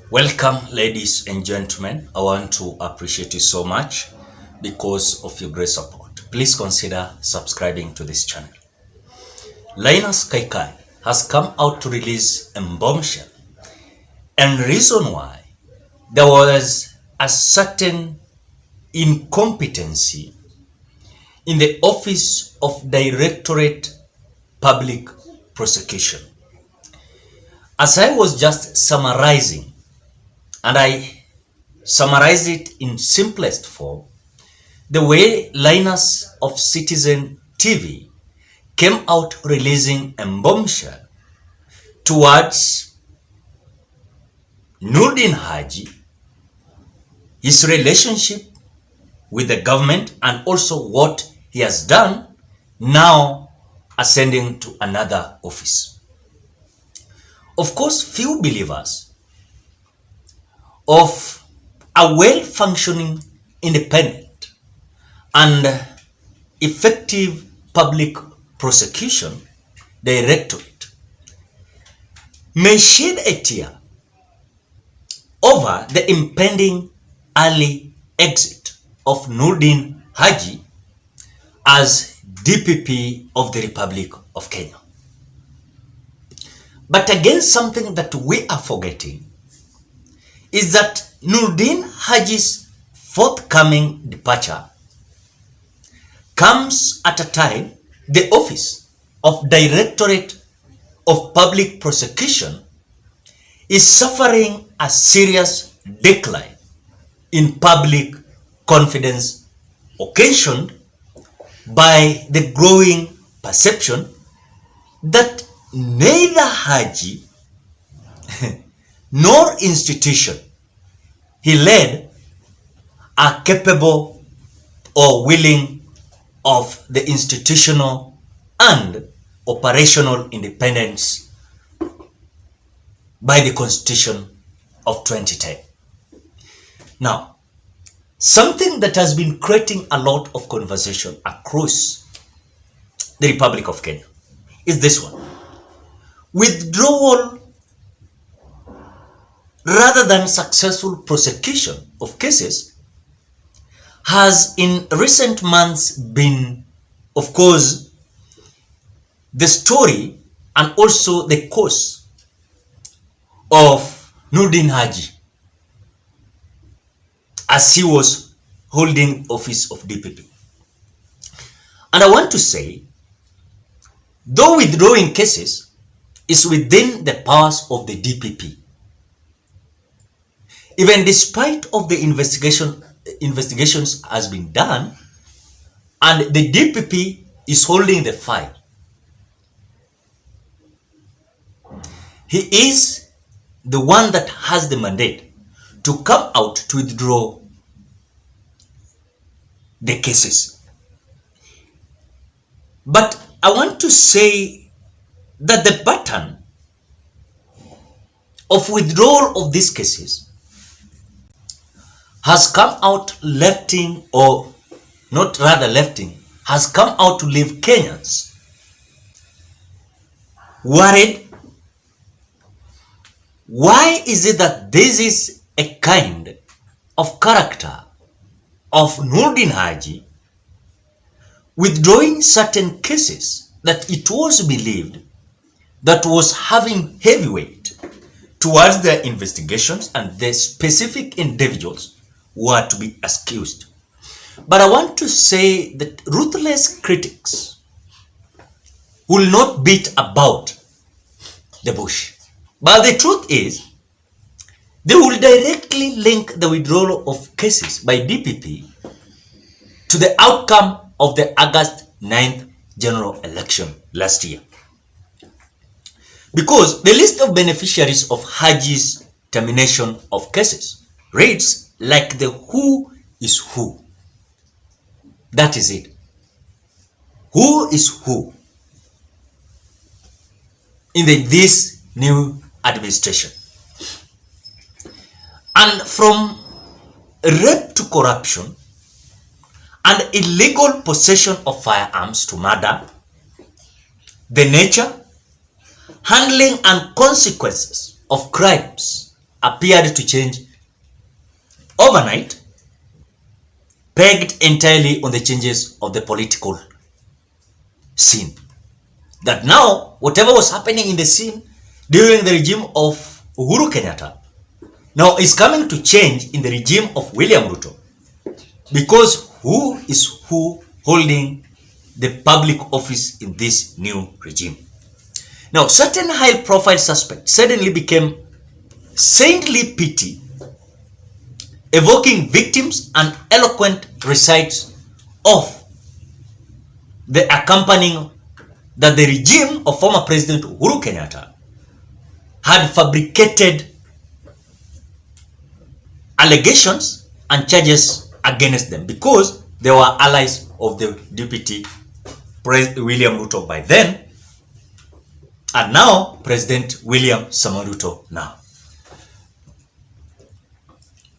Welcome, ladies and gentlemen. I want to appreciate you so much because of your great support. Please consider subscribing to this channel. Linus Kaikai has come out to release a bombshell, and reason why there was a certain incompetency in the Office of Directorate Public Prosecution. As I was just summarizing, and I summarize it in simplest form, the way Linus of Citizen TV came out releasing a bombshell towards Noordin Haji, his relationship with the government, and also what he has done now ascending to another office. Of course, few believers of a well-functioning, independent, and effective public prosecution directorate may shed a tear over the impending early exit of Noordin Haji as DPP of the Republic of Kenya. But again, something that we are forgetting is that Noordin Haji's forthcoming departure comes at a time the Office of Directorate of Public Prosecution is suffering a serious decline in public confidence, occasioned by the growing perception that neither Haji nor institution he led are capable or willing of the institutional and operational independence by the Constitution of 2010. Now, something that has been creating a lot of conversation across the Republic of Kenya is this one. Withdrawal rather than successful prosecution of cases has in recent months been, of course, the story and also the cause of Noordin Haji as he was holding office of DPP. And I want to say, though withdrawing cases is within the powers of the DPP, even despite of the investigations has been done and the DPP is holding the file, he is the one that has the mandate to come out to withdraw the cases. But I want to say that the pattern of withdrawal of these cases has come out lefting, or not rather lefting, has come out to leave Kenyans worried. Why is it that this is a kind of character of Noordin Haji withdrawing certain cases that it was believed that was having heavyweight towards their investigations and the specific individuals were to be accused? But I want to say that ruthless critics will not beat about the bush. But the truth is, they will directly link the withdrawal of cases by DPP to the outcome of the August 9th general election last year. Because the list of beneficiaries of Haji's termination of cases reads like the who is who. That is it. Who is who in this new administration? And from rape to corruption and illegal possession of firearms to murder, the nature, handling and consequences of crimes appeared to change overnight, pegged entirely on the changes of the political scene. That now, whatever was happening in the scene during the regime of Uhuru Kenyatta, now is coming to change in the regime of William Ruto. Because who is who holding the public office in this new regime? Now, certain high-profile suspects suddenly became saintly petty, evoking victims and eloquent recites of the accompanying that the regime of former President Uhuru Kenyatta had fabricated allegations and charges against them because they were allies of the Deputy William Ruto by then, and now President William Samoei Ruto now.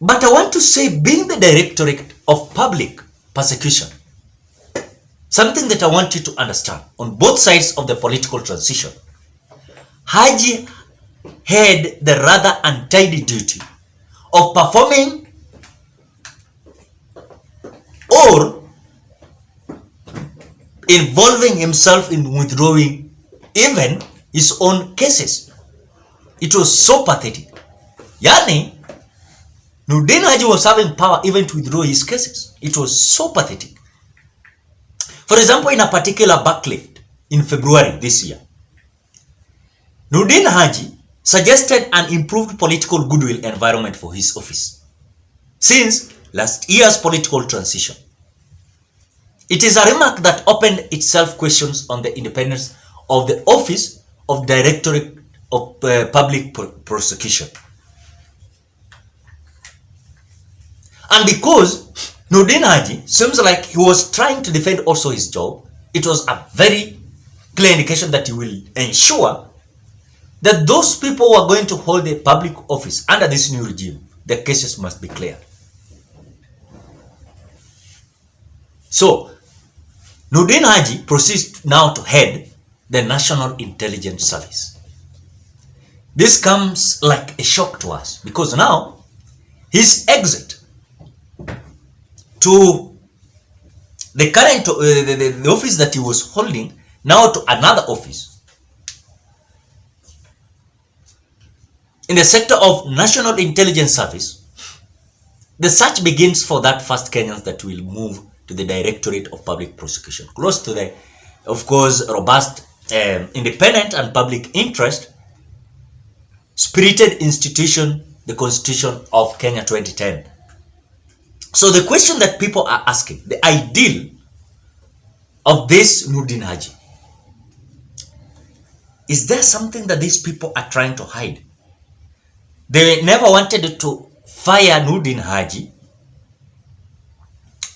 But I want to say, being the Directorate of Public Prosecution, something that I want you to understand on both sides of the political transition, Haji had the rather untidy duty of performing or involving himself in withdrawing even his own cases. It was so pathetic. Yani, Noordin Haji was having power even to withdraw his cases. It was so pathetic. For example, in a particular backlift in February this year, Noordin Haji suggested an improved political goodwill environment for his office since last year's political transition. It is a remark that opened itself questions on the independence of the Office of Directorate of Public Prosecution. And because Noordin Haji seems like he was trying to defend also his job, it was a very clear indication that he will ensure that those people who are going to hold the public office under this new regime, the cases must be cleared. So, Noordin Haji proceeds now to head the National Intelligence Service. This comes like a shock to us because now his exit to the current the office that he was holding now to another office in the sector of National Intelligence Service, the search begins for that first Kenyans that will move to the Directorate of Public Prosecution, close to the, of course, robust, independent and public interest spirited institution, the Constitution of Kenya 2010. So the question that people are asking, the ideal of this Noordin Haji, is there something that these people are trying to hide? They never wanted to fire Noordin Haji,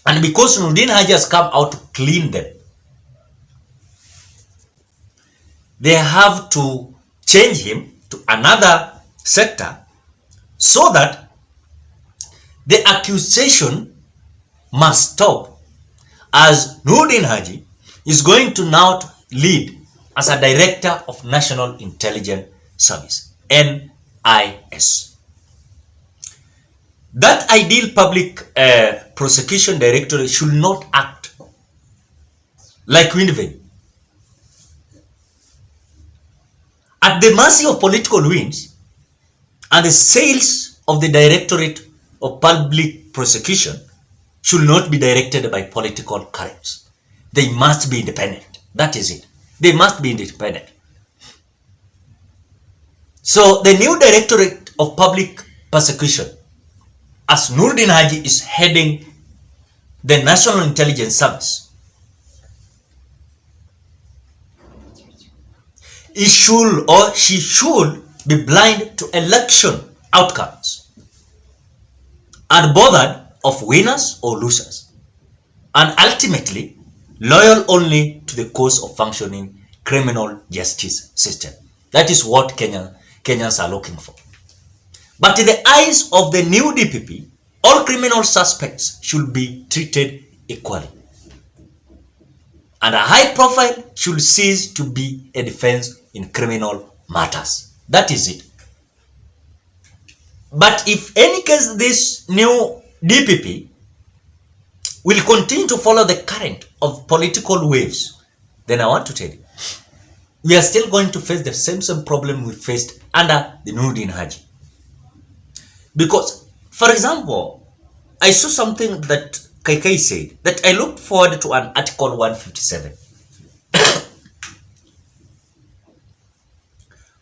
and because Noordin Haji has come out to clean them, they have to change him to another sector so that the accusation must stop, as Noordin Haji is going to now lead as a Director of National Intelligence Service, NIS. That ideal public prosecution directorate should not act like Windvane at the mercy of political winds, and the sales of the Directorate of Public Prosecution should not be directed by political currents. They must be independent. That is it. They must be independent. So the new Directorate of Public Prosecution, as Noordin Haji is heading the National Intelligence Service, he should or she should be blind to election outcomes and bothered of winners or losers, and ultimately loyal only to the cause of functioning criminal justice system. That is what Kenyans are looking for. But in the eyes of the new DPP, all criminal suspects should be treated equally, and a high profile should cease to be a defense in criminal matters. That is it. But if any case this new DPP will continue to follow the current of political waves, then I want to tell you, we are still going to face the same problem we faced under the Noordin Haji. Because, for example, I saw something that Kaikai said that I looked forward to an article 157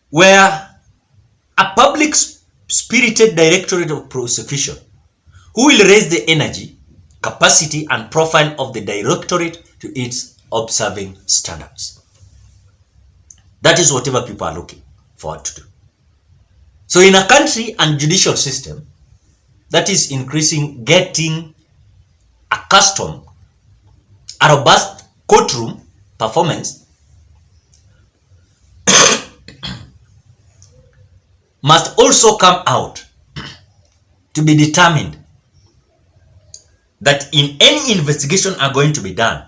where a public spirited directorate of prosecution who will raise the energy, capacity and profile of the directorate to its observing standards. That is whatever people are looking forward to do. So in a country and judicial system that is increasing, getting accustomed, a robust courtroom performance must also come out to be determined that in any investigation are going to be done,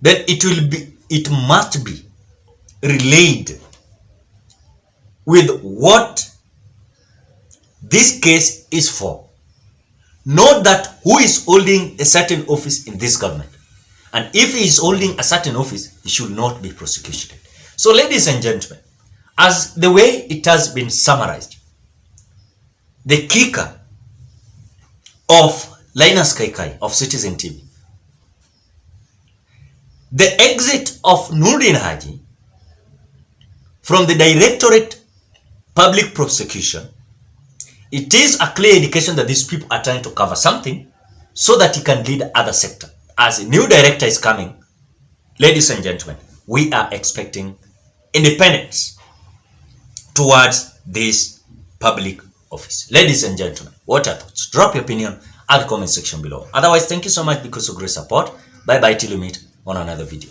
then it must be relayed with what this case is for. Not that who is holding a certain office in this government. And if he is holding a certain office, he should not be prosecuted. So ladies and gentlemen, as the way it has been summarized, the kicker of Linus Kaikai of Citizen TV, the exit of Noordin Haji from the Directorate Public Prosecution, it is a clear indication that these people are trying to cover something so that he can lead other sector. As a new director is coming, ladies and gentlemen, we are expecting independence towards this public office. Ladies and gentlemen, what are thoughts? Drop your opinion at the comment section below. Otherwise, thank you so much because of great support. Bye bye till we meet on another video.